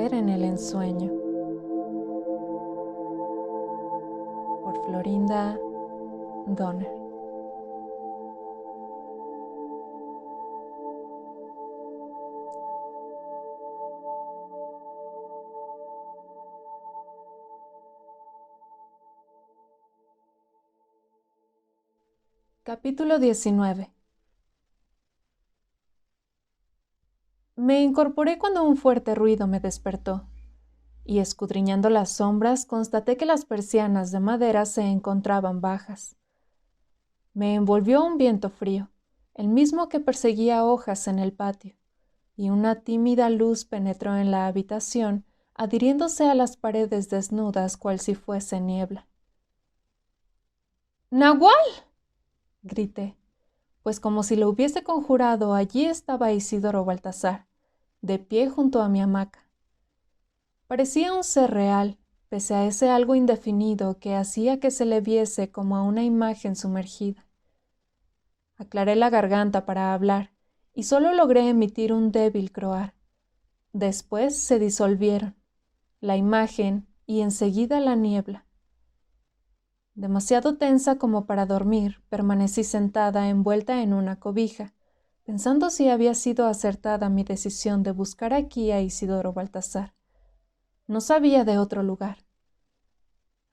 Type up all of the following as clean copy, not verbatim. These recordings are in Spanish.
Crecer en el ensueño, por Florinda Donner. Capítulo 19. Me incorporé cuando un fuerte ruido me despertó, y escudriñando las sombras constaté que las persianas de madera se encontraban bajas. Me envolvió un viento frío, el mismo que perseguía hojas en el patio, y una tímida luz penetró en la habitación, adhiriéndose a las paredes desnudas cual si fuese niebla. ¡Nahual!, grité, pues como si lo hubiese conjurado, allí estaba Isidoro Baltasar, de pie junto a mi hamaca. Parecía un ser real, pese a ese algo indefinido que hacía que se le viese como a una imagen sumergida. Aclaré la garganta para hablar, y solo logré emitir un débil croar. Después se disolvieron, la imagen y enseguida la niebla. Demasiado tensa como para dormir, permanecí sentada envuelta en una cobija, pensando si había sido acertada mi decisión de buscar aquí a Isidoro Baltasar. No sabía de otro lugar.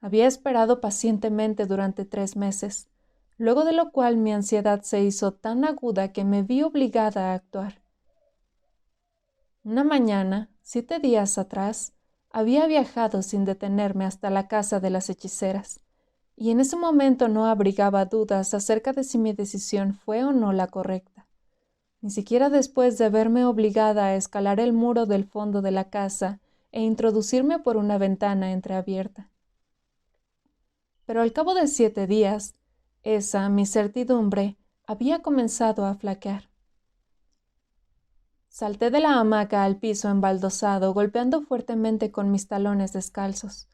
Había esperado pacientemente durante 3 meses, luego de lo cual mi ansiedad se hizo tan aguda que me vi obligada a actuar. Una mañana, 7 días atrás, había viajado sin detenerme hasta la casa de las hechiceras, y en ese momento no abrigaba dudas acerca de si mi decisión fue o no la correcta, ni siquiera después de verme obligada a escalar el muro del fondo de la casa e introducirme por una ventana entreabierta. Pero al cabo de 7 días, mi certidumbre, había comenzado a flaquear. Salté de la hamaca al piso embaldosado, golpeando fuertemente con mis talones descalzos.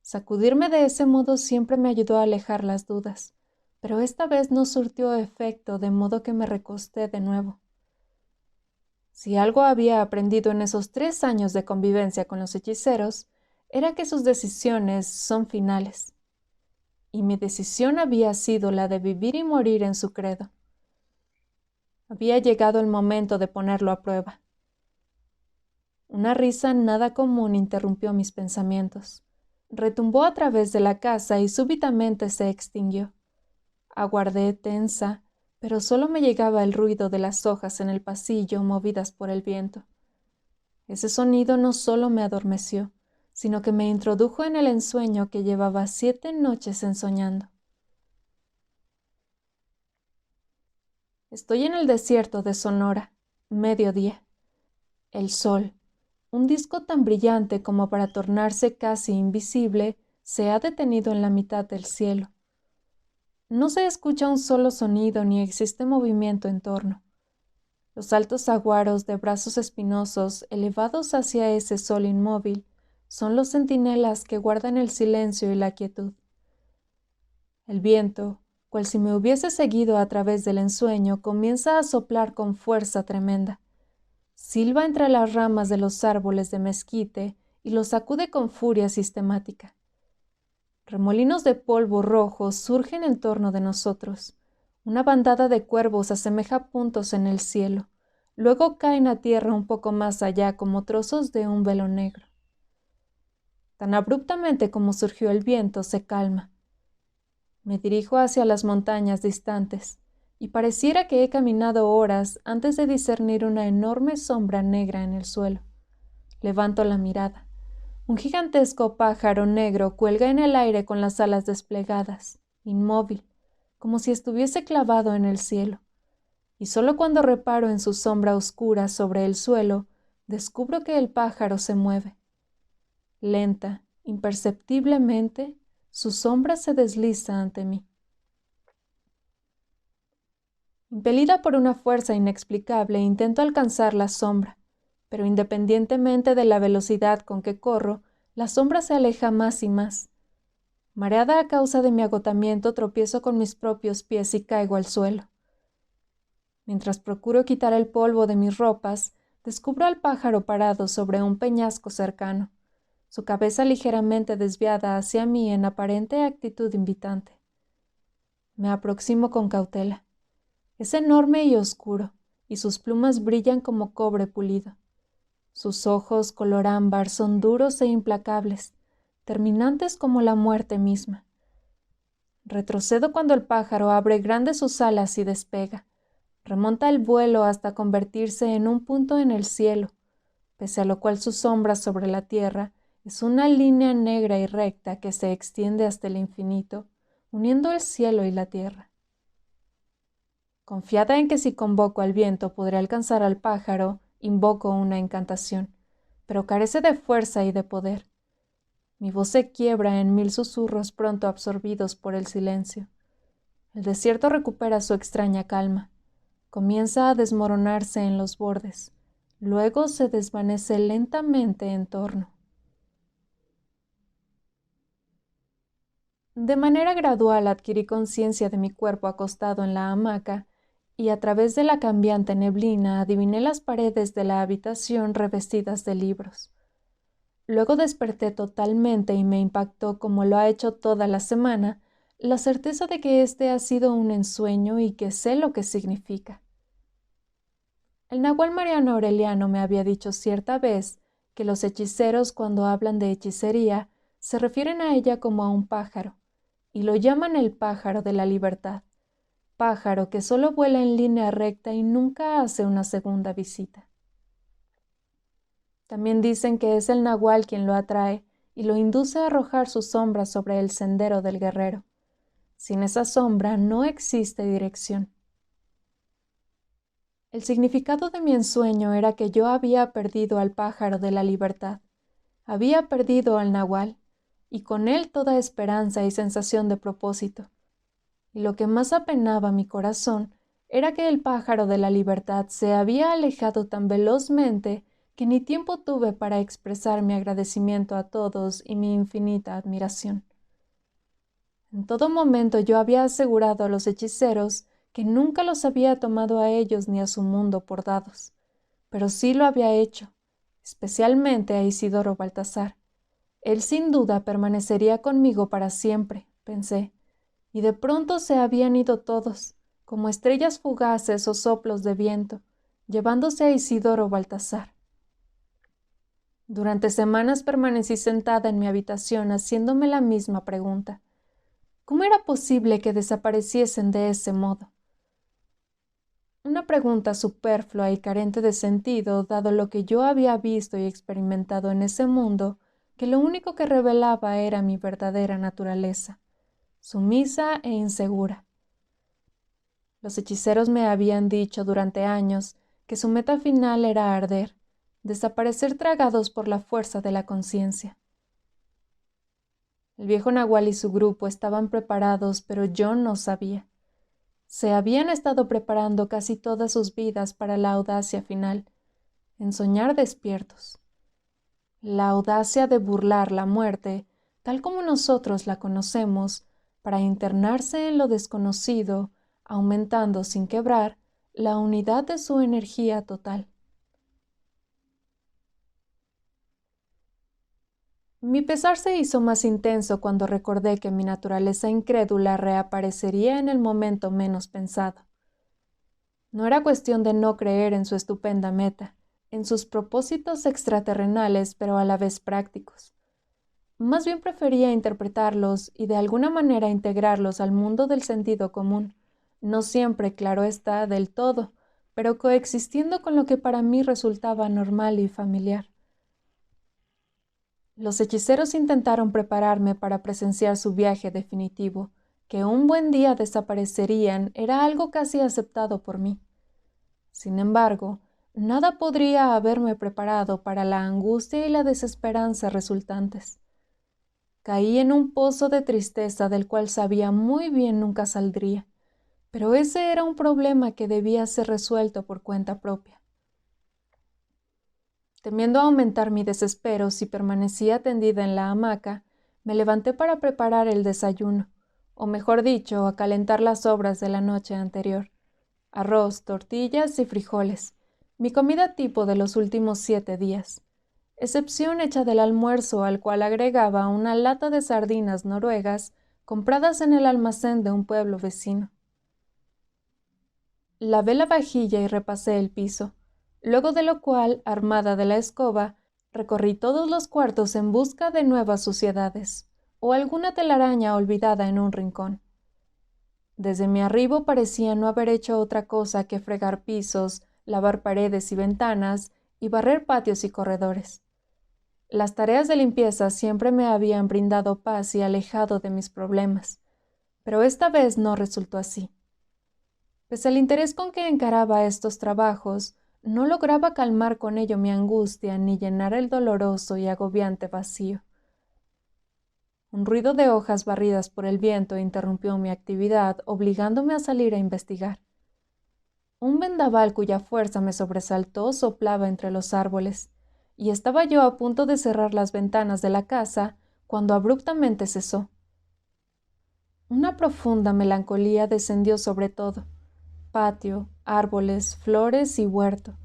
Sacudirme de ese modo siempre me ayudó a alejar las dudas, pero esta vez no surtió efecto, de modo que me recosté de nuevo. Si algo había aprendido en esos 3 años de convivencia con los hechiceros, era que sus decisiones son finales. Y mi decisión había sido la de vivir y morir en su credo. Había llegado el momento de ponerlo a prueba. Una risa nada común interrumpió mis pensamientos. Retumbó a través de la casa y súbitamente se extinguió. Aguardé tensa, pero solo me llegaba el ruido de las hojas en el pasillo movidas por el viento. Ese sonido no solo me adormeció, sino que me introdujo en el ensueño que llevaba 7 noches ensoñando. Estoy en el desierto de Sonora, mediodía. El sol, un disco tan brillante como para tornarse casi invisible, se ha detenido en la mitad del cielo. No se escucha un solo sonido ni existe movimiento en torno. Los altos saguaros de brazos espinosos elevados hacia ese sol inmóvil son los centinelas que guardan el silencio y la quietud. El viento, cual si me hubiese seguido a través del ensueño, comienza a soplar con fuerza tremenda. Silba entre las ramas de los árboles de mezquite y los sacude con furia sistemática. Remolinos de polvo rojo surgen en torno de nosotros. Una bandada de cuervos asemeja puntos en el cielo. Luego caen a tierra un poco más allá como trozos de un velo negro. Tan abruptamente como surgió el viento, se calma. Me dirijo hacia las montañas distantes, y pareciera que he caminado horas antes de discernir una enorme sombra negra en el suelo. Levanto la mirada. Un gigantesco pájaro negro cuelga en el aire con las alas desplegadas, inmóvil, como si estuviese clavado en el cielo. Y solo cuando reparo en su sombra oscura sobre el suelo, descubro que el pájaro se mueve. Lenta, imperceptiblemente, su sombra se desliza ante mí. Impelida por una fuerza inexplicable, intento alcanzar la sombra, pero independientemente de la velocidad con que corro, la sombra se aleja más y más. Mareada a causa de mi agotamiento, tropiezo con mis propios pies y caigo al suelo. Mientras procuro quitar el polvo de mis ropas, descubro al pájaro parado sobre un peñasco cercano, su cabeza ligeramente desviada hacia mí en aparente actitud invitante. Me aproximo con cautela. Es enorme y oscuro, y sus plumas brillan como cobre pulido. Sus ojos color ámbar son duros e implacables, terminantes como la muerte misma. Retrocedo cuando el pájaro abre grandes sus alas y despega. Remonta el vuelo hasta convertirse en un punto en el cielo, pese a lo cual su sombra sobre la tierra es una línea negra y recta que se extiende hasta el infinito, uniendo el cielo y la tierra. Confiada en que si convoco al viento podré alcanzar al pájaro, invoco una encantación, pero carece de fuerza y de poder. Mi voz se quiebra en mil susurros pronto absorbidos por el silencio. El desierto recupera su extraña calma. Comienza a desmoronarse en los bordes. Luego se desvanece lentamente en torno. De manera gradual adquirí conciencia de mi cuerpo acostado en la hamaca y a través de la cambiante neblina adiviné las paredes de la habitación revestidas de libros. Luego desperté totalmente y me impactó, como lo ha hecho toda la semana, la certeza de que este ha sido un ensueño y que sé lo que significa. El nahual Mariano Aureliano me había dicho cierta vez que los hechiceros, cuando hablan de hechicería, se refieren a ella como a un pájaro, y lo llaman el pájaro de la libertad, pájaro que solo vuela en línea recta y nunca hace una segunda visita. También dicen que es el nahual quien lo atrae y lo induce a arrojar su sombra sobre el sendero del guerrero. Sin esa sombra no existe dirección. El significado de mi ensueño era que yo había perdido al pájaro de la libertad, había perdido al nahual, y con él toda esperanza y sensación de propósito. Y lo que más apenaba mi corazón era que el pájaro de la libertad se había alejado tan velozmente que ni tiempo tuve para expresar mi agradecimiento a todos y mi infinita admiración. En todo momento yo había asegurado a los hechiceros que nunca los había tomado a ellos ni a su mundo por dados, pero sí lo había hecho, especialmente a Isidoro Baltasar. Él sin duda permanecería conmigo para siempre, pensé, y de pronto se habían ido todos, como estrellas fugaces o soplos de viento, llevándose a Isidoro Baltasar. Durante semanas permanecí sentada en mi habitación haciéndome la misma pregunta. ¿Cómo era posible que desapareciesen de ese modo? Una pregunta superflua y carente de sentido, dado lo que yo había visto y experimentado en ese mundo, que lo único que revelaba era mi verdadera naturaleza, sumisa e insegura. Los hechiceros me habían dicho durante años que su meta final era arder, desaparecer tragados por la fuerza de la conciencia. El viejo nahual y su grupo estaban preparados, pero yo no sabía. Se habían estado preparando casi todas sus vidas para la audacia final, en soñar despiertos. La audacia de burlar la muerte, tal como nosotros la conocemos, para internarse en lo desconocido, aumentando sin quebrar la unidad de su energía total. Mi pesar se hizo más intenso cuando recordé que mi naturaleza incrédula reaparecería en el momento menos pensado. No era cuestión de no creer en su estupenda meta, en sus propósitos extraterrenales pero a la vez prácticos. Más bien prefería interpretarlos y de alguna manera integrarlos al mundo del sentido común, no siempre, claro está, del todo, pero coexistiendo con lo que para mí resultaba normal y familiar. Los hechiceros intentaron prepararme para presenciar su viaje definitivo. Que un buen día desaparecerían era algo casi aceptado por mí. Sin embargo, nada podría haberme preparado para la angustia y la desesperanza resultantes. Caí en un pozo de tristeza del cual sabía muy bien nunca saldría, pero ese era un problema que debía ser resuelto por cuenta propia. Temiendo aumentar mi desespero si permanecía tendida en la hamaca, me levanté para preparar el desayuno, o mejor dicho, a calentar las sobras de la noche anterior. Arroz, tortillas y frijoles, mi comida tipo de los últimos 7 días, excepción hecha del almuerzo al cual agregaba una lata de sardinas noruegas compradas en el almacén de un pueblo vecino. Lavé la vajilla y repasé el piso, luego de lo cual, armada de la escoba, recorrí todos los cuartos en busca de nuevas suciedades, o alguna telaraña olvidada en un rincón. Desde mi arribo parecía no haber hecho otra cosa que fregar pisos, lavar paredes y ventanas, y barrer patios y corredores. Las tareas de limpieza siempre me habían brindado paz y alejado de mis problemas, pero esta vez no resultó así. Pese al interés con que encaraba estos trabajos, no lograba calmar con ello mi angustia ni llenar el doloroso y agobiante vacío. Un ruido de hojas barridas por el viento interrumpió mi actividad, obligándome a salir a investigar. Un vendaval cuya fuerza me sobresaltó soplaba entre los árboles, y estaba yo a punto de cerrar las ventanas de la casa cuando abruptamente cesó. Una profunda melancolía descendió sobre todo, patio, árboles, flores y huerto,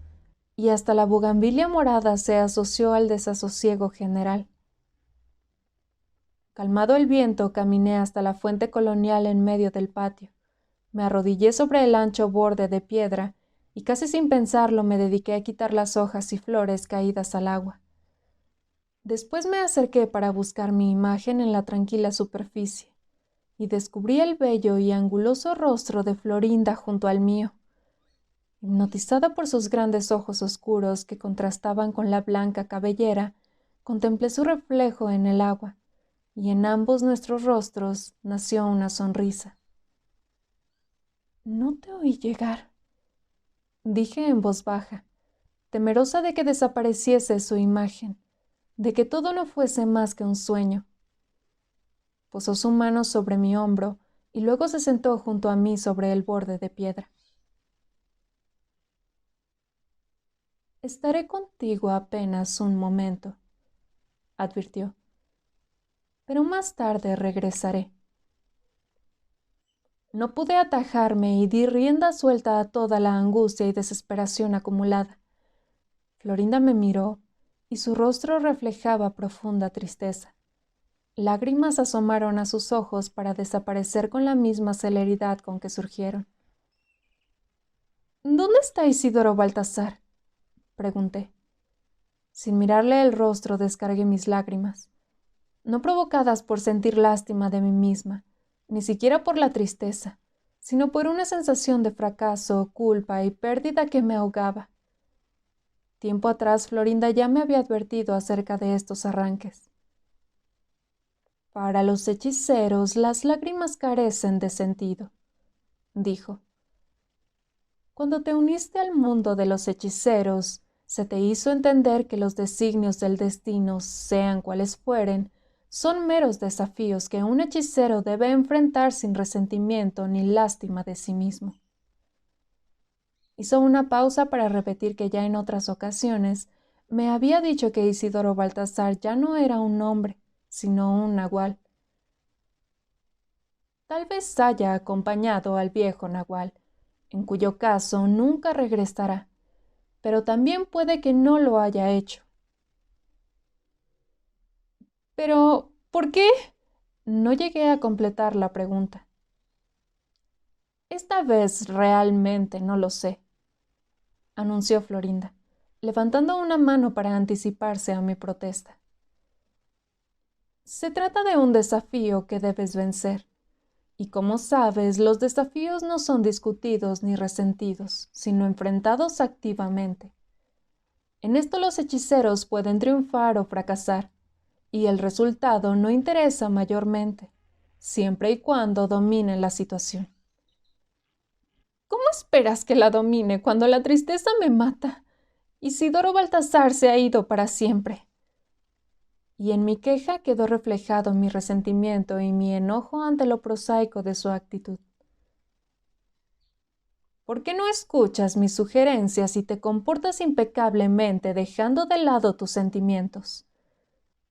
y hasta la bugambilia morada se asoció al desasosiego general. Calmado el viento, caminé hasta la fuente colonial en medio del patio. Me arrodillé sobre el ancho borde de piedra y casi sin pensarlo me dediqué a quitar las hojas y flores caídas al agua. Después me acerqué para buscar mi imagen en la tranquila superficie y descubrí el bello y anguloso rostro de Florinda junto al mío. Hipnotizada por sus grandes ojos oscuros que contrastaban con la blanca cabellera, contemplé su reflejo en el agua, y en ambos nuestros rostros nació una sonrisa. «No te oí llegar», dije en voz baja, temerosa de que desapareciese su imagen, de que todo no fuese más que un sueño. Posó su mano sobre mi hombro y luego se sentó junto a mí sobre el borde de piedra. «Estaré contigo apenas un momento», advirtió, «pero más tarde regresaré». No pude atajarme y di rienda suelta a toda la angustia y desesperación acumulada. Florinda me miró y su rostro reflejaba profunda tristeza. Lágrimas asomaron a sus ojos para desaparecer con la misma celeridad con que surgieron. «¿Dónde está Isidoro Baltasar?», pregunté. Sin mirarle el rostro descargué mis lágrimas, no provocadas por sentir lástima de mí misma, ni siquiera por la tristeza, sino por una sensación de fracaso, culpa y pérdida que me ahogaba. Tiempo atrás Florinda ya me había advertido acerca de estos arranques. «Para los hechiceros las lágrimas carecen de sentido», dijo. «Cuando te uniste al mundo de los hechiceros, se te hizo entender que los designios del destino, sean cuales fueren, son meros desafíos que un hechicero debe enfrentar sin resentimiento ni lástima de sí mismo». Hizo una pausa para repetir que ya en otras ocasiones me había dicho que Isidoro Baltasar ya no era un hombre, sino un nahual. Tal vez haya acompañado al viejo nahual, en cuyo caso nunca regresará, pero también puede que no lo haya hecho. «Pero, ¿por qué?», no llegué a completar la pregunta. «Esta vez realmente no lo sé», anunció Florinda, levantando una mano para anticiparse a mi protesta. «Se trata de un desafío que debes vencer. Y como sabes, los desafíos no son discutidos ni resentidos, sino enfrentados activamente. En esto los hechiceros pueden triunfar o fracasar, y el resultado no interesa mayormente, siempre y cuando dominen la situación». «¿Cómo esperas que la domine cuando la tristeza me mata? Isidoro Baltasar se ha ido para siempre». Y en mi queja quedó reflejado mi resentimiento y mi enojo ante lo prosaico de su actitud. «¿Por qué no escuchas mis sugerencias y te comportas impecablemente dejando de lado tus sentimientos?»,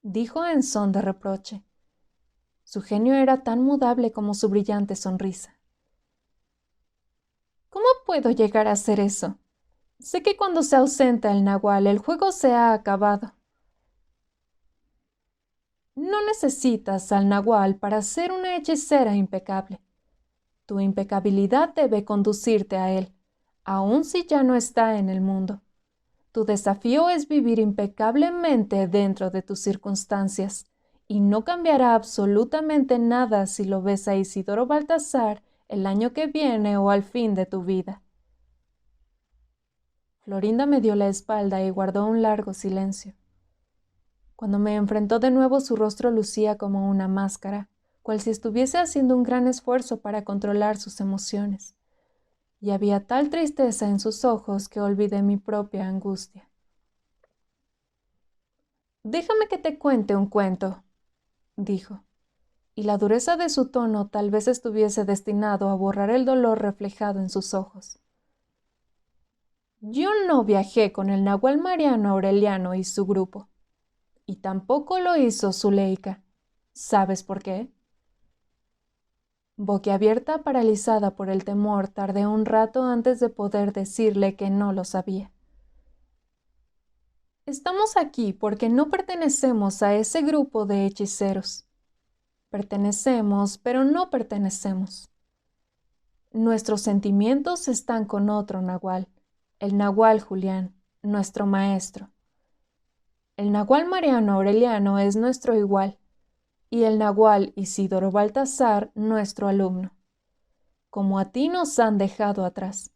dijo en son de reproche. Su genio era tan mudable como su brillante sonrisa. «¿Cómo puedo llegar a hacer eso? Sé que cuando se ausenta el nahual, el juego se ha acabado. No necesitas al nahual para ser una hechicera impecable. Tu impecabilidad debe conducirte a él, aun si ya no está en el mundo. Tu desafío es vivir impecablemente dentro de tus circunstancias, y no cambiará absolutamente nada si lo ves a Isidoro Baltasar el año que viene o al fin de tu vida. Florinda me dio la espalda y guardó un largo silencio. Cuando me enfrentó de nuevo, su rostro lucía como una máscara, cual si estuviese haciendo un gran esfuerzo para controlar sus emociones. Y había tal tristeza en sus ojos que olvidé mi propia angustia. «Déjame que te cuente un cuento», dijo, y la dureza de su tono tal vez estuviese destinado a borrar el dolor reflejado en sus ojos. Yo no viajé con el nahual Mariano Aureliano y su grupo, y tampoco lo hizo Zuleika. ¿Sabes por qué? Boquiabierta, paralizada por el temor, tardé un rato antes de poder decirle que no lo sabía. Estamos aquí porque no pertenecemos a ese grupo de hechiceros. Pertenecemos, pero no pertenecemos. Nuestros sentimientos están con otro nahual, el nahual Julián, nuestro maestro. El nahual Mariano Aureliano es nuestro igual, y el nahual Isidoro Baltasar nuestro alumno. Como a ti nos han dejado atrás.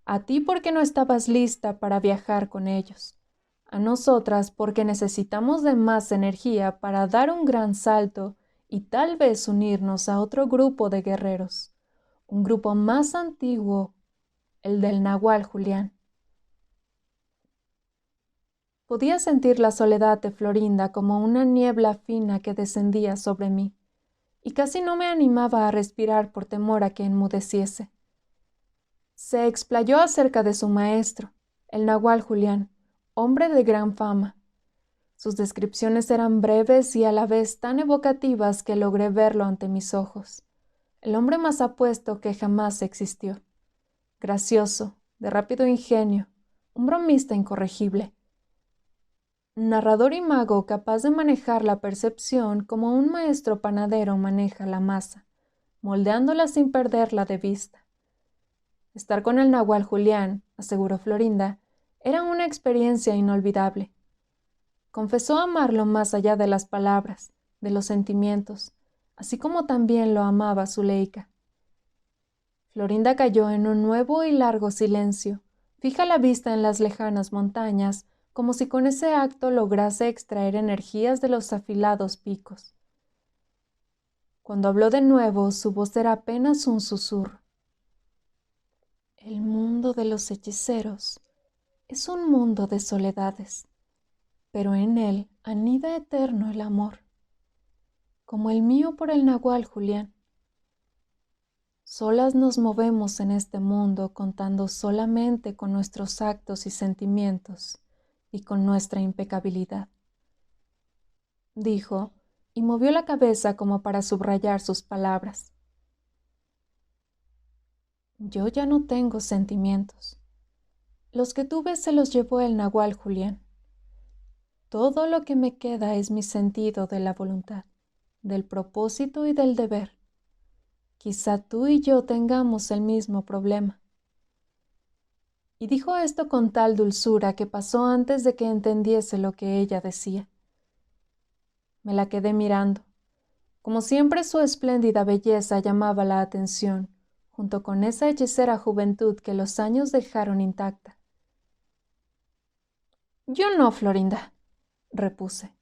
A ti porque no estabas lista para viajar con ellos. A nosotras porque necesitamos de más energía para dar un gran salto y tal vez unirnos a otro grupo de guerreros, un grupo más antiguo, el del nahual Julián. Podía sentir la soledad de Florinda como una niebla fina que descendía sobre mí, y casi no me animaba a respirar por temor a que enmudeciese. Se explayó acerca de su maestro, el nahual Julián, hombre de gran fama. Sus descripciones eran breves y a la vez tan evocativas que logré verlo ante mis ojos. El hombre más apuesto que jamás existió. Gracioso, de rápido ingenio, un bromista incorregible. Narrador y mago capaz de manejar la percepción como un maestro panadero maneja la masa, moldeándola sin perderla de vista. Estar con el nahual Julián, aseguró Florinda, era una experiencia inolvidable. Confesó amarlo más allá de las palabras, de los sentimientos, así como también lo amaba Zuleika. Florinda cayó en un nuevo y largo silencio, fija la vista en las lejanas montañas, como si con ese acto lograse extraer energías de los afilados picos. Cuando habló de nuevo, su voz era apenas un susurro. El mundo de los hechiceros es un mundo de soledades, pero en él anida eterno el amor, como el mío por el nahual Julián. Solas nos movemos en este mundo contando solamente con nuestros actos y sentimientos y con nuestra impecabilidad, dijo, y movió la cabeza como para subrayar sus palabras. Yo ya no tengo sentimientos. Los que tuve se los llevó el nahual Julián. Todo lo que me queda es mi sentido de la voluntad, del propósito y del deber. Quizá tú y yo tengamos el mismo problema. Y dijo esto con tal dulzura que pasó antes de que entendiese lo que ella decía. Me la quedé mirando. Como siempre, su espléndida belleza llamaba la atención, junto con esa hechicera juventud que los años dejaron intacta. Yo no, Florinda, repuse.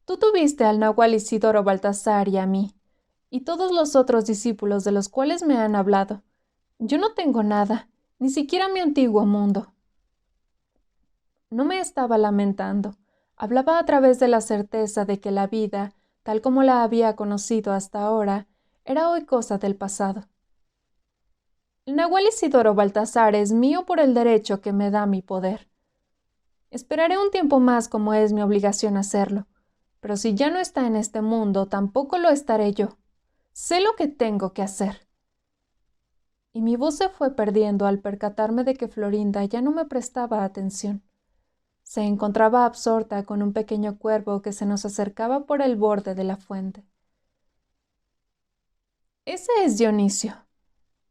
Tú tuviste al nahual Isidoro Baltasar y a mí, y todos los otros discípulos de los cuales me han hablado. Yo no tengo nada, ni siquiera mi antiguo mundo. No me estaba lamentando. Hablaba a través de la certeza de que la vida, tal como la había conocido hasta ahora, era hoy cosa del pasado. El nahual Isidoro Baltasar es mío por el derecho que me da mi poder. Esperaré un tiempo más como es mi obligación hacerlo, pero si ya no está en este mundo, tampoco lo estaré yo. Sé lo que tengo que hacer. y mi voz se fue perdiendo al percatarme de que Florinda ya no me prestaba atención. Se encontraba absorta con un pequeño cuervo que se nos acercaba por el borde de la fuente. «Ese es Dionisio»,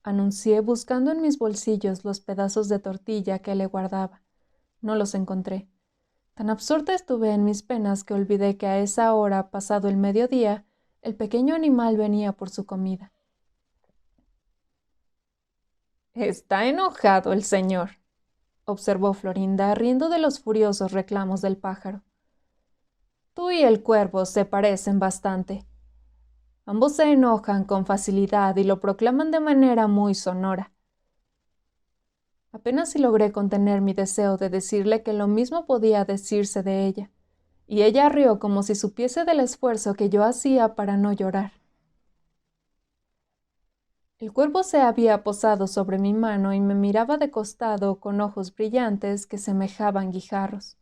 anuncié buscando en mis bolsillos los pedazos de tortilla que le guardaba. No los encontré. Tan absorta estuve en mis penas que olvidé que a esa hora, pasado el mediodía, el pequeño animal venía por su comida. «Está enojado el señor», observó Florinda, riendo de los furiosos reclamos del pájaro. «Tú y el cuervo se parecen bastante. Ambos se enojan con facilidad y lo proclaman de manera muy sonora». Apenas si logré contener mi deseo de decirle que lo mismo podía decirse de ella, y ella rió como si supiese del esfuerzo que yo hacía para no llorar. El cuervo se había posado sobre mi mano y me miraba de costado con ojos brillantes que semejaban guijarros.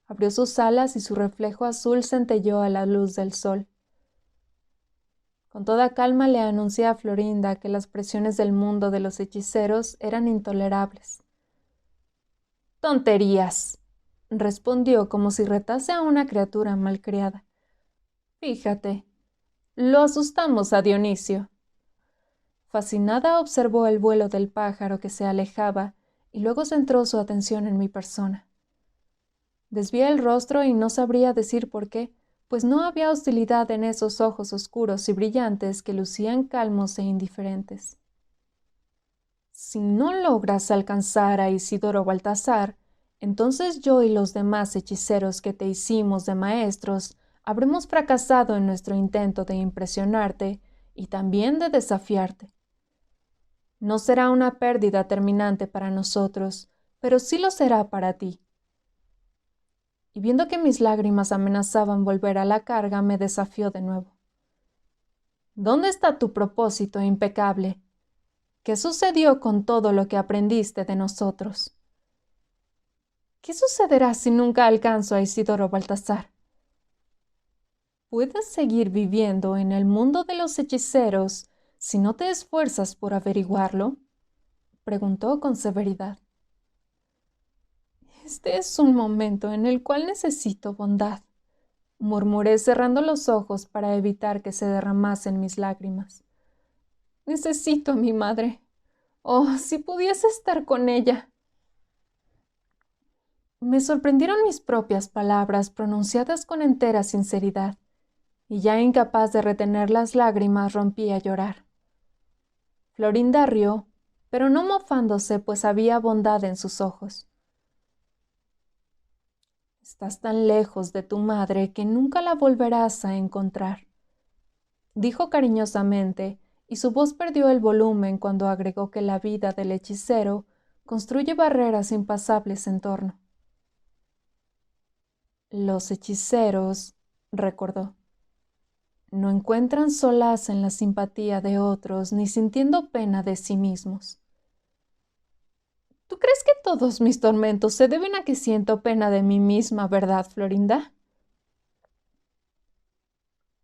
Abrió sus alas y su reflejo azul centelleó a la luz del sol. Con toda calma le anuncié a Florinda que las presiones del mundo de los hechiceros eran intolerables. «Tonterías», respondió como si retase a una criatura malcriada. «Fíjate, lo asustamos a Dionisio». Fascinada observó el vuelo del pájaro que se alejaba y luego centró su atención en mi persona. Desvié el rostro y no sabría decir por qué, pues no había hostilidad en esos ojos oscuros y brillantes que lucían calmos e indiferentes. «Si no logras alcanzar a Isidoro Baltasar, entonces yo y los demás hechiceros que te hicimos de maestros habremos fracasado en nuestro intento de impresionarte y también de desafiarte. No será una pérdida terminante para nosotros, pero sí lo será para ti». Y viendo que mis lágrimas amenazaban volver a la carga, me desafió de nuevo. «¿Dónde está tu propósito impecable? ¿Qué sucedió con todo lo que aprendiste de nosotros? ¿Qué sucederá si nunca alcanzo a Isidoro Baltasar? ¿Puedes seguir viviendo en el mundo de los hechiceros si no te esfuerzas por averiguarlo?», preguntó con severidad. «Este es un momento en el cual necesito bondad», murmuré cerrando los ojos para evitar que se derramasen mis lágrimas. «Necesito a mi madre. Oh, si pudiese estar con ella». Me sorprendieron mis propias palabras pronunciadas con entera sinceridad, y ya incapaz de retener las lágrimas rompí a llorar. Florinda rió, pero no mofándose, pues había bondad en sus ojos. «Estás tan lejos de tu madre que nunca la volverás a encontrar», dijo cariñosamente, y su voz perdió el volumen cuando agregó que la vida del hechicero construye barreras impasables en torno. «Los hechiceros», recordó, «no encuentran solaz en la simpatía de otros ni sintiendo pena de sí mismos». «¿Tú crees que todos mis tormentos se deben a que siento pena de mí misma, verdad, Florinda?»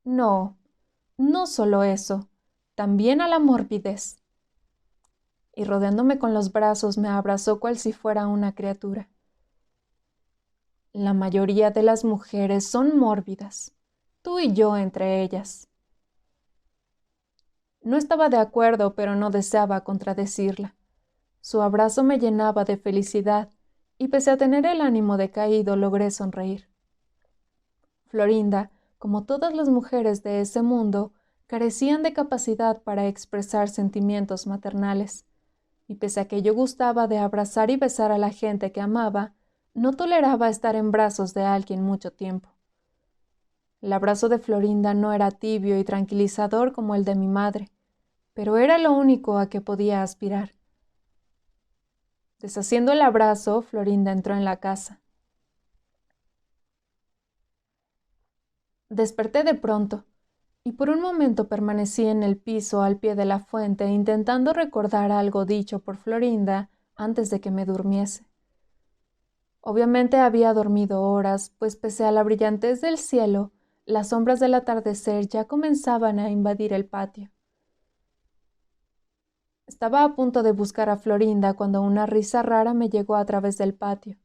«No, no solo eso, también a la morbidez». Y rodeándome con los brazos me abrazó cual si fuera una criatura. «La mayoría de las mujeres son mórbidas, tú y yo entre ellas». No estaba de acuerdo, pero no deseaba contradecirla. Su abrazo me llenaba de felicidad, y pese a tener el ánimo decaído, logré sonreír. Florinda, como todas las mujeres de ese mundo, carecían de capacidad para expresar sentimientos maternales, y pese a que yo gustaba de abrazar y besar a la gente que amaba, no toleraba estar en brazos de alguien mucho tiempo. El abrazo de Florinda no era tibio y tranquilizador como el de mi madre, pero era lo único a que podía aspirar. Deshaciendo el abrazo, Florinda entró en la casa. Desperté de pronto, y por un momento permanecí en el piso al pie de la fuente intentando recordar algo dicho por Florinda antes de que me durmiese. Obviamente había dormido horas, pues pese a la brillantez del cielo, las sombras del atardecer ya comenzaban a invadir el patio. Estaba a punto de buscar a Florinda cuando una risa rara me llegó a través del patio,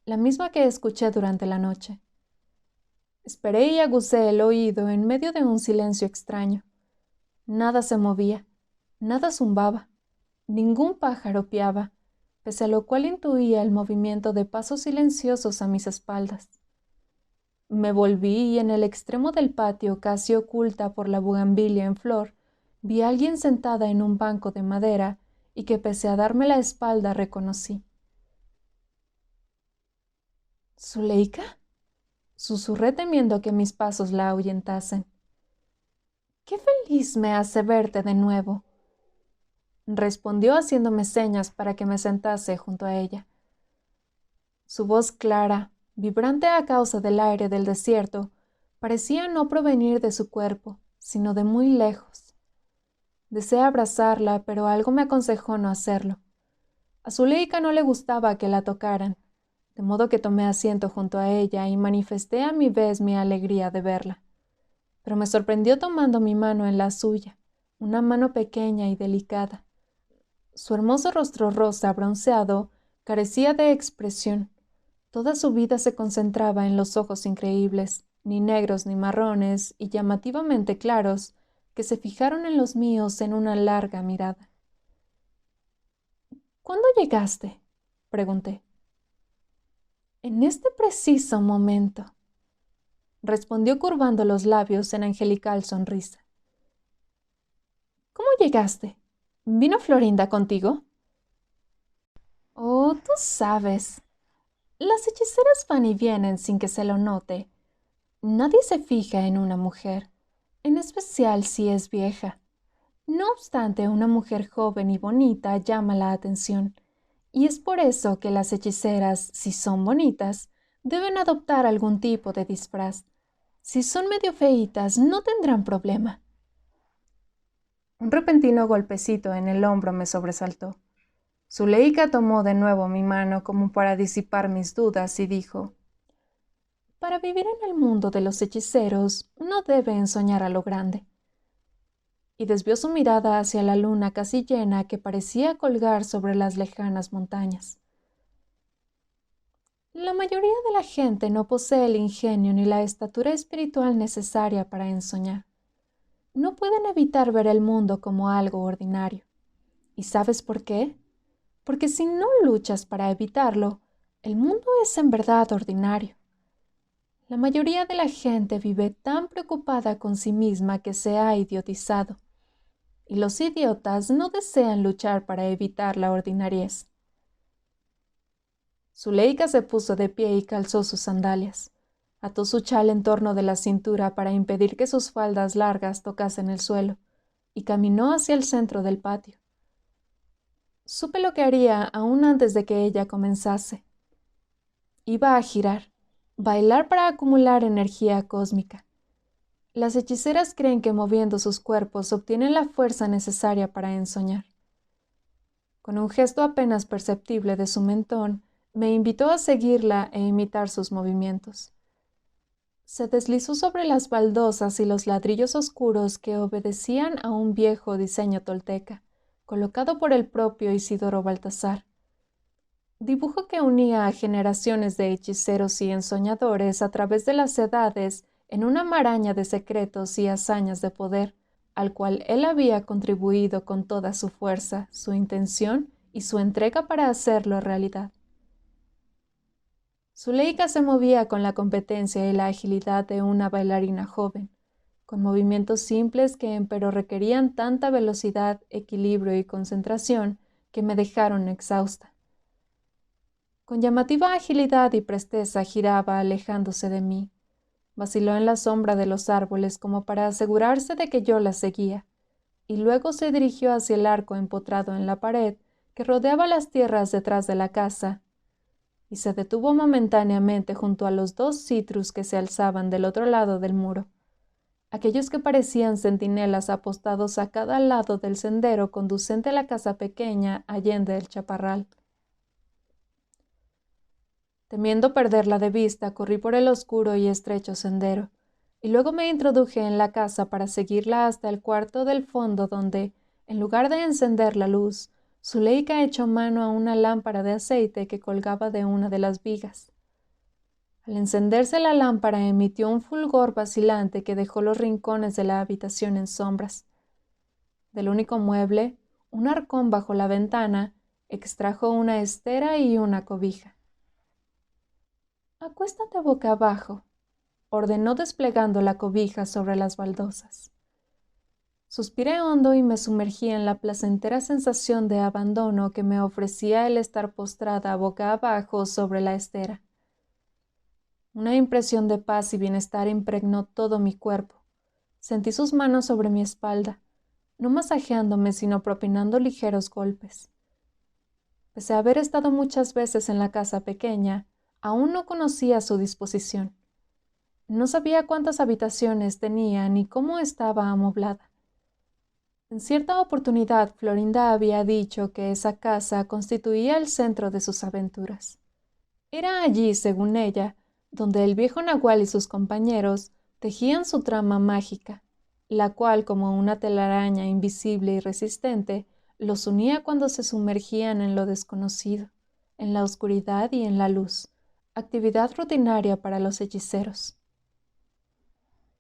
la misma que escuché durante la noche. Esperé y aguzé el oído en medio de un silencio extraño. Nada se movía, nada zumbaba, ningún pájaro piaba, pese a lo cual intuía el movimiento de pasos silenciosos a mis espaldas. Me volví y en el extremo del patio, casi oculta por la bugambilia en flor, vi a alguien sentada en un banco de madera y que pese a darme la espalda reconocí. —¿Zuleika? —susurré temiendo que mis pasos la ahuyentasen. —¡Qué feliz me hace verte de nuevo! —respondió haciéndome señas para que me sentase junto a ella. Su voz clara, vibrante a causa del aire del desierto, parecía no provenir de su cuerpo, sino de muy lejos. Deseé abrazarla, pero algo me aconsejó no hacerlo. A Zuleika no le gustaba que la tocaran, de modo que tomé asiento junto a ella y manifesté a mi vez mi alegría de verla. Pero me sorprendió tomando mi mano en la suya, una mano pequeña y delicada. Su hermoso rostro rosa bronceado carecía de expresión. Toda su vida se concentraba en los ojos increíbles, ni negros ni marrones, y llamativamente claros, que se fijaron en los míos en una larga mirada. —¿Cuándo llegaste? —pregunté. —En este preciso momento —respondió curvando los labios en angelical sonrisa. —¿Cómo llegaste? ¿Vino Florinda contigo? —Oh, tú sabes. Las hechiceras van y vienen sin que se lo note. Nadie se fija en una mujer, en especial si es vieja. No obstante, una mujer joven y bonita llama la atención, y es por eso que las hechiceras, si son bonitas, deben adoptar algún tipo de disfraz. Si son medio feitas, no tendrán problema. Un repentino golpecito en el hombro me sobresaltó. Zuleika tomó de nuevo mi mano como para disipar mis dudas y dijo: «Para vivir en el mundo de los hechiceros, no deben soñar a lo grande». Y desvió su mirada hacia la luna casi llena que parecía colgar sobre las lejanas montañas. La mayoría de la gente no posee el ingenio ni la estatura espiritual necesaria para ensoñar. No pueden evitar ver el mundo como algo ordinario. ¿Y sabes por qué? Porque si no luchas para evitarlo, el mundo es en verdad ordinario. La mayoría de la gente vive tan preocupada con sí misma que se ha idiotizado. Y los idiotas no desean luchar para evitar la ordinariez. Zuleika se puso de pie y calzó sus sandalias. Ató su chal en torno de la cintura para impedir que sus faldas largas tocasen el suelo, y caminó hacia el centro del patio. Supe lo que haría aún antes de que ella comenzase. Iba a girar, bailar para acumular energía cósmica. Las hechiceras creen que moviendo sus cuerpos obtienen la fuerza necesaria para ensoñar. Con un gesto apenas perceptible de su mentón, me invitó a seguirla e imitar sus movimientos. Se deslizó sobre las baldosas y los ladrillos oscuros que obedecían a un viejo diseño tolteca, colocado por el propio Isidoro Baltasar. Dibujo que unía a generaciones de hechiceros y ensoñadores a través de las edades en una maraña de secretos y hazañas de poder, al cual él había contribuido con toda su fuerza, su intención y su entrega para hacerlo realidad. Zuleika se movía con la competencia y la agilidad de una bailarina joven, con movimientos simples que empero requerían tanta velocidad, equilibrio y concentración que me dejaron exhausta. Con llamativa agilidad y presteza giraba alejándose de mí. Vaciló en la sombra de los árboles como para asegurarse de que yo la seguía, y luego se dirigió hacia el arco empotrado en la pared que rodeaba las tierras detrás de la casa, y se detuvo momentáneamente junto a los dos citrus que se alzaban del otro lado del muro, aquellos que parecían centinelas apostados a cada lado del sendero conducente a la casa pequeña allende el chaparral. Temiendo perderla de vista, corrí por el oscuro y estrecho sendero, y luego me introduje en la casa para seguirla hasta el cuarto del fondo donde, En lugar de encender la luz, Zuleika echó mano a una lámpara de aceite que colgaba de una de las vigas. Al encenderse la lámpara emitió un fulgor vacilante que dejó los rincones de la habitación en sombras. Del único mueble, un arcón bajo la ventana, extrajo una estera y una cobija. «Acuéstate boca abajo», ordenó desplegando la cobija sobre las baldosas. Suspiré hondo y me sumergí en la placentera sensación de abandono que me ofrecía el estar postrada boca abajo sobre la estera. Una impresión de paz y bienestar impregnó todo mi cuerpo. Sentí sus manos sobre mi espalda, no masajeándome sino propinando ligeros golpes. Pese a haber estado muchas veces en la casa pequeña, aún no conocía su disposición. No sabía cuántas habitaciones tenía ni cómo estaba amoblada. En cierta oportunidad, Florinda había dicho que esa casa constituía el centro de sus aventuras. Era allí, según ella, donde el viejo Nahual y sus compañeros tejían su trama mágica, la cual, como una telaraña invisible y resistente, los unía cuando se sumergían en lo desconocido, en la oscuridad y en la luz, actividad rutinaria para los hechiceros.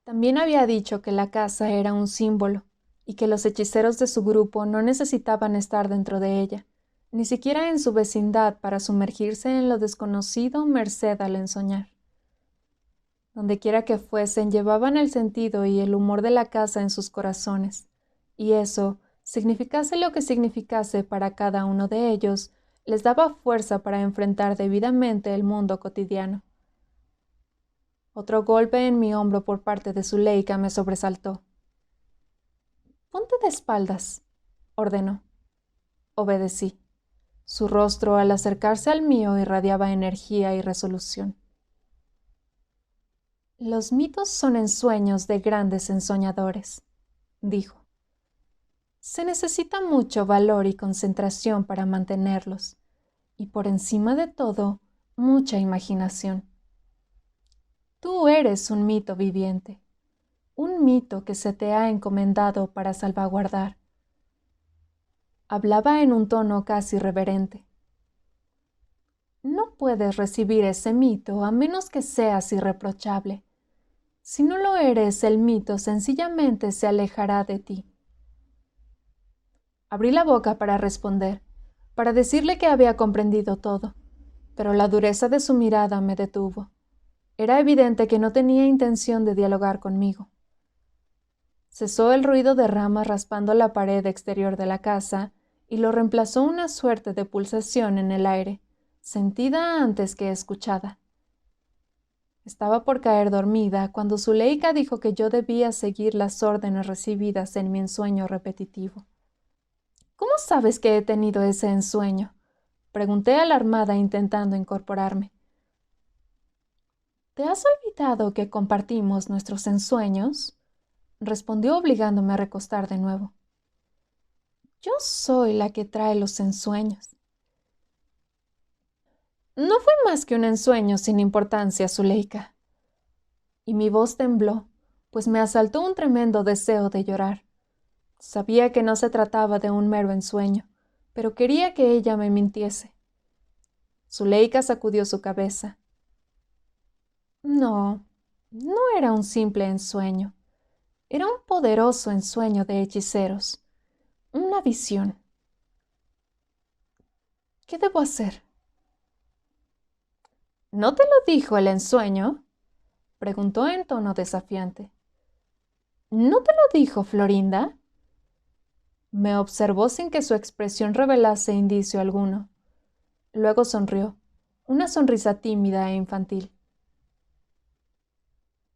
También había dicho que la casa era un símbolo, y que los hechiceros de su grupo no necesitaban estar dentro de ella, ni siquiera en su vecindad para sumergirse en lo desconocido merced al ensoñar. Dondequiera que fuesen, llevaban el sentido y el humor de la casa en sus corazones, y eso, significase lo que significase para cada uno de ellos, les daba fuerza para enfrentar debidamente el mundo cotidiano. Otro golpe en mi hombro por parte de Zuleika me sobresaltó. «Ponte de espaldas», ordenó. Obedecí. Su rostro, al acercarse al mío, irradiaba energía y resolución. «Los mitos son ensueños de grandes ensoñadores», dijo. «Se necesita mucho valor y concentración para mantenerlos, y por encima de todo, mucha imaginación. Tú eres un mito viviente, un mito que se te ha encomendado para salvaguardar». Hablaba en un tono casi reverente. «No puedes recibir ese mito a menos que seas irreprochable. Si no lo eres, el mito sencillamente se alejará de ti». Abrí la boca para responder, para decirle que había comprendido todo, pero la dureza de su mirada me detuvo. Era evidente que no tenía intención de dialogar conmigo. Cesó el ruido de ramas raspando la pared exterior de la casa y lo reemplazó una suerte de pulsación en el aire, sentida antes que escuchada. Estaba por caer dormida cuando Zuleika dijo que yo debía seguir las órdenes recibidas en mi ensueño repetitivo. «¿Cómo sabes que he tenido ese ensueño?», pregunté alarmada intentando incorporarme. «¿Te has olvidado que compartimos nuestros ensueños?», respondió obligándome a recostar de nuevo. «Yo soy la que trae los ensueños». «No fue más que un ensueño sin importancia, Zuleika». Y mi voz tembló, pues me asaltó un tremendo deseo de llorar. Sabía que no se trataba de un mero ensueño, pero quería que ella me mintiese. Zuleika sacudió su cabeza. No era un simple ensueño. Era un poderoso ensueño de hechiceros, una visión. ¿Qué debo hacer? ¿No te lo dijo el ensueño?, preguntó en tono desafiante. ¿No te lo dijo Florinda? Me observó sin que su expresión revelase indicio alguno. Luego sonrió, una sonrisa tímida e infantil.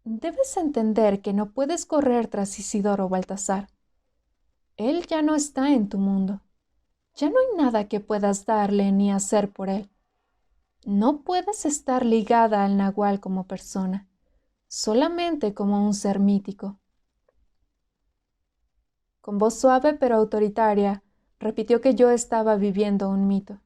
Debes entender que no puedes correr tras Isidoro Baltasar. Él ya no está en tu mundo. Ya no hay nada que puedas darle ni hacer por él. No puedes estar ligada al Nahual como persona, solamente como un ser mítico. Con voz suave pero autoritaria, repitió que yo estaba viviendo un mito.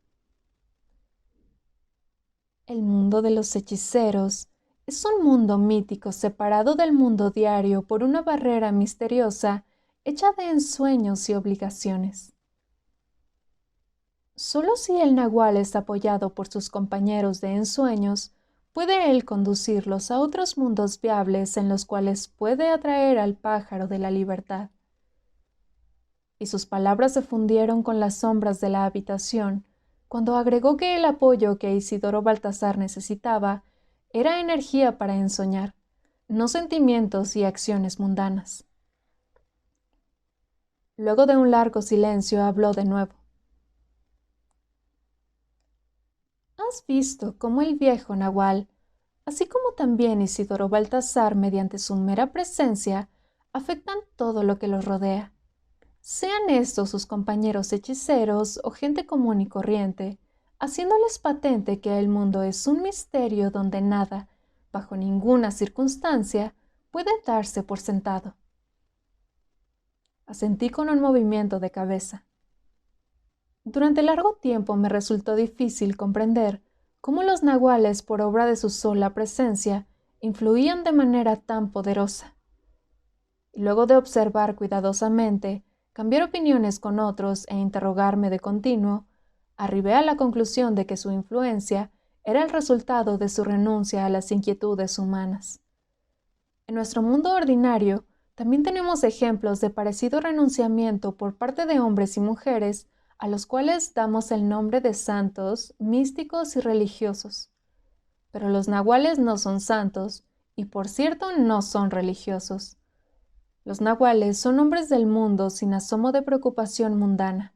El mundo de los hechiceros es un mundo mítico separado del mundo diario por una barrera misteriosa hecha de ensueños y obligaciones. Solo si el nahual está apoyado por sus compañeros de ensueños, puede él conducirlos a otros mundos viables en los cuales puede atraer al pájaro de la libertad. Y sus palabras se fundieron con las sombras de la habitación, cuando agregó que el apoyo que Isidoro Baltasar necesitaba era energía para ensoñar, no sentimientos y acciones mundanas. Luego de un largo silencio habló de nuevo. ¿Has visto cómo el viejo nahual, así como también Isidoro Baltasar mediante su mera presencia, afectan todo lo que los rodea? Sean estos sus compañeros hechiceros o gente común y corriente, haciéndoles patente que el mundo es un misterio donde nada, bajo ninguna circunstancia, puede darse por sentado. Asentí con un movimiento de cabeza. Durante largo tiempo me resultó difícil comprender cómo los nahuales, por obra de su sola presencia, influían de manera tan poderosa. Y luego de observar cuidadosamente, cambiar opiniones con otros e interrogarme de continuo, arribé a la conclusión de que su influencia era el resultado de su renuncia a las inquietudes humanas. En nuestro mundo ordinario, también tenemos ejemplos de parecido renunciamiento por parte de hombres y mujeres a los cuales damos el nombre de santos, místicos y religiosos. Pero los nahuales no son santos, y por cierto no son religiosos. Los nahuales son hombres del mundo sin asomo de preocupación mundana.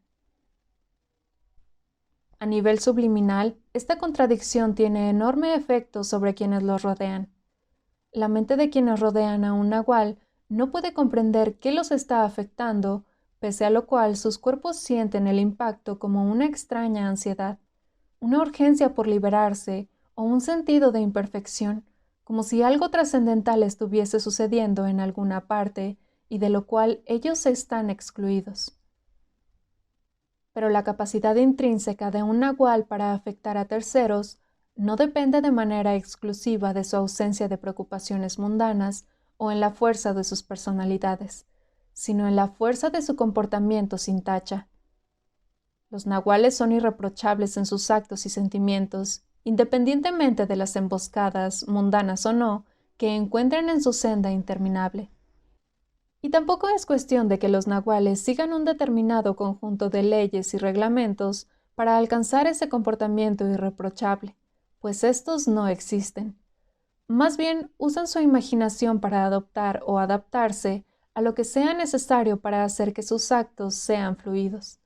A nivel subliminal, esta contradicción tiene enorme efecto sobre quienes los rodean. La mente de quienes rodean a un nahual no puede comprender qué los está afectando, pese a lo cual sus cuerpos sienten el impacto como una extraña ansiedad, una urgencia por liberarse o un sentido de imperfección, como si algo trascendental estuviese sucediendo en alguna parte y de lo cual ellos están excluidos. Pero la capacidad intrínseca de un nahual para afectar a terceros no depende de manera exclusiva de su ausencia de preocupaciones mundanas o en la fuerza de sus personalidades, sino en la fuerza de su comportamiento sin tacha. Los nahuales son irreprochables en sus actos y sentimientos, independientemente de las emboscadas, mundanas o no, que encuentren en su senda interminable. Y tampoco es cuestión de que los nahuales sigan un determinado conjunto de leyes y reglamentos para alcanzar ese comportamiento irreprochable, pues estos no existen. Más bien usan su imaginación para adoptar o adaptarse a lo que sea necesario para hacer que sus actos sean fluidos.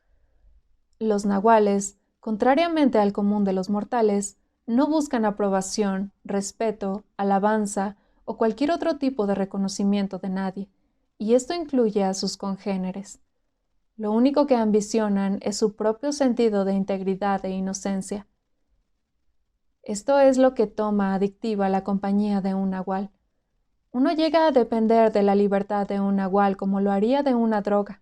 Los nahuales, contrariamente al común de los mortales, no buscan aprobación, respeto, alabanza o cualquier otro tipo de reconocimiento de nadie, y esto incluye a sus congéneres. Lo único que ambicionan es su propio sentido de integridad e inocencia. Esto es lo que toma adictiva la compañía de un nahual. Uno llega a depender de la libertad de un nahual como lo haría de una droga.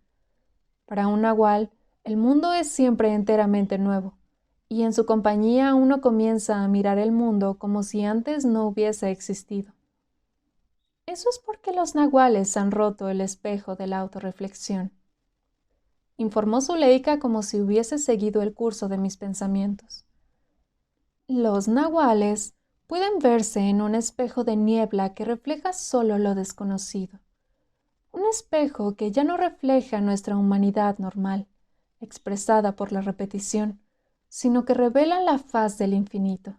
Para un nahual, el mundo es siempre enteramente nuevo, y en su compañía uno comienza a mirar el mundo como si antes no hubiese existido. Eso es porque los nahuales han roto el espejo de la autorreflexión, informó Zuleika como si hubiese seguido el curso de mis pensamientos. Los nahuales pueden verse en un espejo de niebla que refleja solo lo desconocido. Un espejo que ya no refleja nuestra humanidad normal, expresada por la repetición, sino que revela la faz del infinito.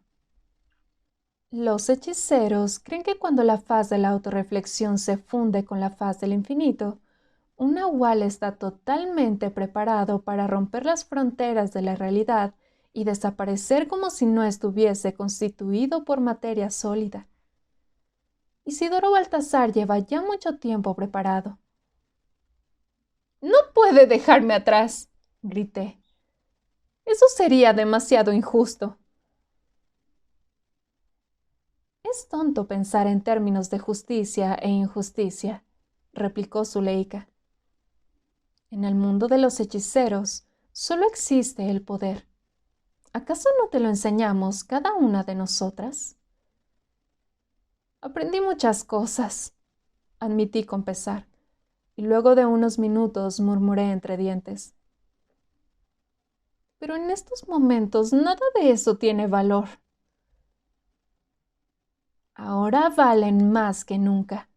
Los hechiceros creen que cuando la faz de la autorreflexión se funde con la faz del infinito, un nahual está totalmente preparado para romper las fronteras de la realidad y desaparecer como si no estuviese constituido por materia sólida. Isidoro Baltasar lleva ya mucho tiempo preparado. «No puede dejarme atrás», grité. «Eso sería demasiado injusto». «Es tonto pensar en términos de justicia e injusticia», replicó Zuleika. «En el mundo de los hechiceros solo existe el poder. ¿Acaso no te lo enseñamos cada una de nosotras?» «Aprendí muchas cosas», admití con pesar, y luego de unos minutos murmuré entre dientes: pero en estos momentos nada de eso tiene valor. Ahora valen más que nunca,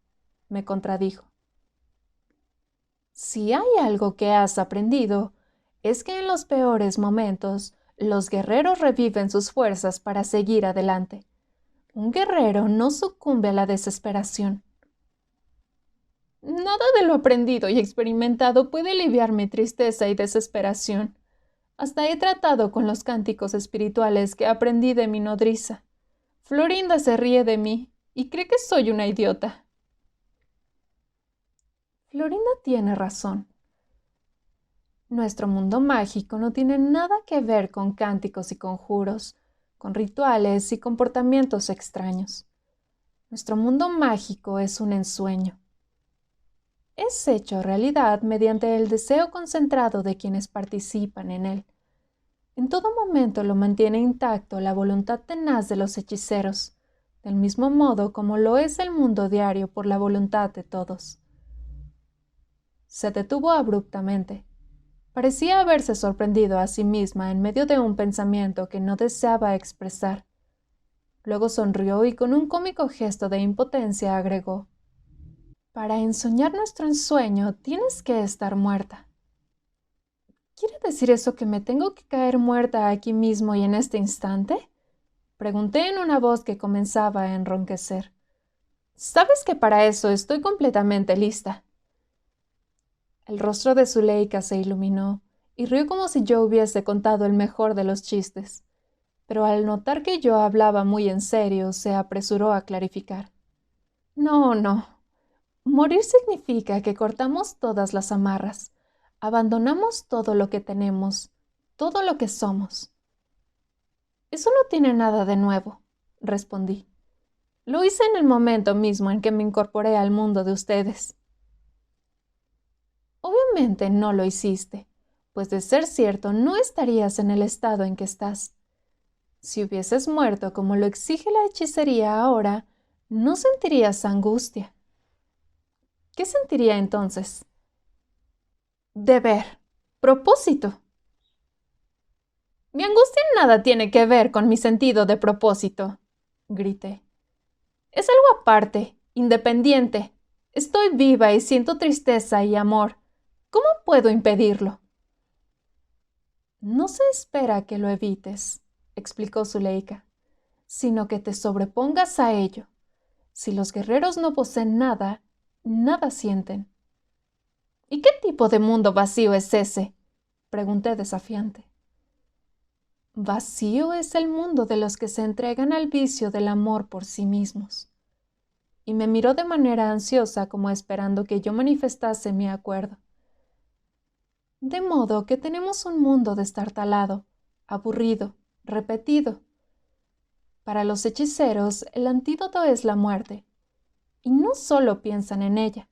me contradijo. Si hay algo que has aprendido, es que en los peores momentos, los guerreros reviven sus fuerzas para seguir adelante. Un guerrero no sucumbe a la desesperación. Nada de lo aprendido y experimentado puede aliviar mi tristeza y desesperación. Hasta he tratado con los cánticos espirituales que aprendí de mi nodriza. Florinda se ríe de mí y cree que soy una idiota. Florinda tiene razón. Nuestro mundo mágico no tiene nada que ver con cánticos y conjuros, con rituales y comportamientos extraños. Nuestro mundo mágico es un ensueño. Es hecho realidad mediante el deseo concentrado de quienes participan en él. En todo momento lo mantiene intacto la voluntad tenaz de los hechiceros, del mismo modo como lo es el mundo diario por la voluntad de todos. Se detuvo abruptamente. Parecía haberse sorprendido a sí misma en medio de un pensamiento que no deseaba expresar. Luego sonrió y con un cómico gesto de impotencia agregó: para ensoñar nuestro ensueño tienes que estar muerta. ¿Quiere decir eso que me tengo que caer muerta aquí mismo y en este instante? Pregunté en una voz que comenzaba a enronquecer. Sabes que para eso estoy completamente lista. El rostro de Zuleika se iluminó y rió como si yo hubiese contado el mejor de los chistes, pero al notar que yo hablaba muy en serio, se apresuró a clarificar. No, no. Morir significa que cortamos todas las amarras, abandonamos todo lo que tenemos, todo lo que somos. Eso no tiene nada de nuevo, respondí. Lo hice en el momento mismo en que me incorporé al mundo de ustedes. Obviamente no lo hiciste, pues de ser cierto no estarías en el estado en que estás. Si hubieses muerto como lo exige la hechicería ahora, no sentirías angustia. ¿Qué sentiría entonces? Deber, propósito. Mi angustia nada tiene que ver con mi sentido de propósito, grité. Es algo aparte, independiente. Estoy viva y siento tristeza y amor. ¿Cómo puedo impedirlo? No se espera que lo evites, explicó Zuleika, sino que te sobrepongas a ello. Si los guerreros no poseen nada, nada sienten. ¿Y qué tipo de mundo vacío es ese? Pregunté desafiante. Vacío es el mundo de los que se entregan al vicio del amor por sí mismos. Y me miró de manera ansiosa como esperando que yo manifestase mi acuerdo. De modo que tenemos un mundo destartalado, aburrido, repetido. Para los hechiceros, el antídoto es la muerte, y no solo piensan en ella,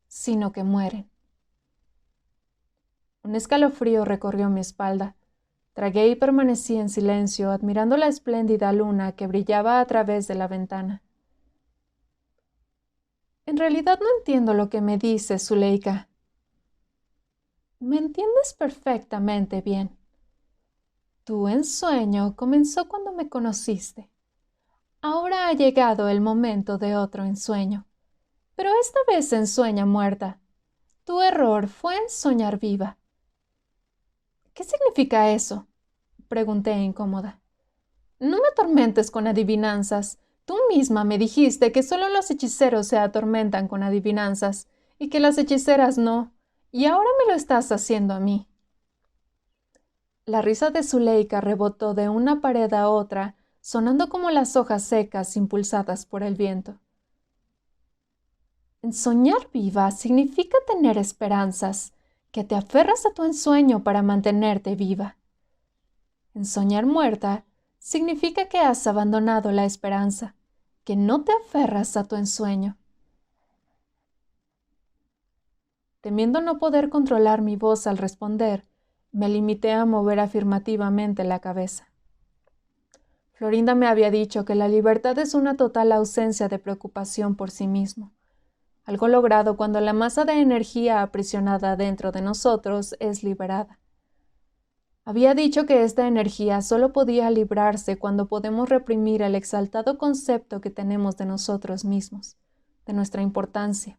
sino que mueren. Un escalofrío recorrió mi espalda. Tragué y permanecí en silencio, admirando la espléndida luna que brillaba a través de la ventana. En realidad no entiendo lo que me dices, Zuleika. Me entiendes perfectamente bien. Tu ensueño comenzó cuando me conociste. Ahora ha llegado el momento de otro ensueño, pero esta vez ensueña muerta. Tu error fue en soñar viva. ¿Qué significa eso? Pregunté incómoda. No me atormentes con adivinanzas. Tú misma me dijiste que solo los hechiceros se atormentan con adivinanzas y que las hechiceras no, y ahora me lo estás haciendo a mí. La risa de Zuleika rebotó de una pared a otra, sonando como las hojas secas impulsadas por el viento. Ensoñar viva significa tener esperanzas, que te aferras a tu ensueño para mantenerte viva. Ensoñar muerta significa que has abandonado la esperanza, que no te aferras a tu ensueño. Temiendo no poder controlar mi voz al responder, me limité a mover afirmativamente la cabeza. Florinda me había dicho que la libertad es una total ausencia de preocupación por sí mismo. algo logrado cuando la masa de energía aprisionada dentro de nosotros es liberada. Había dicho que esta energía solo podía librarse cuando podemos reprimir el exaltado concepto que tenemos de nosotros mismos, de nuestra importancia,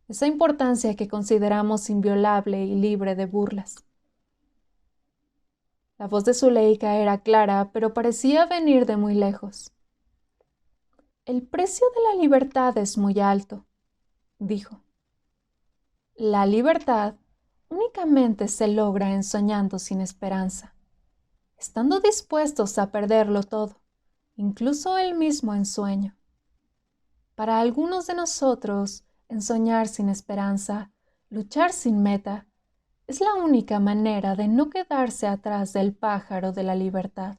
esa importancia que consideramos inviolable y libre de burlas. La voz de Zuleika era clara, pero parecía venir de muy lejos. «El precio de la libertad es muy alto», dijo. «La libertad únicamente se logra ensoñando sin esperanza, estando dispuestos a perderlo todo, incluso el mismo ensueño. Para algunos de nosotros, ensoñar sin esperanza, luchar sin meta, es la única manera de no quedarse atrás del pájaro de la libertad».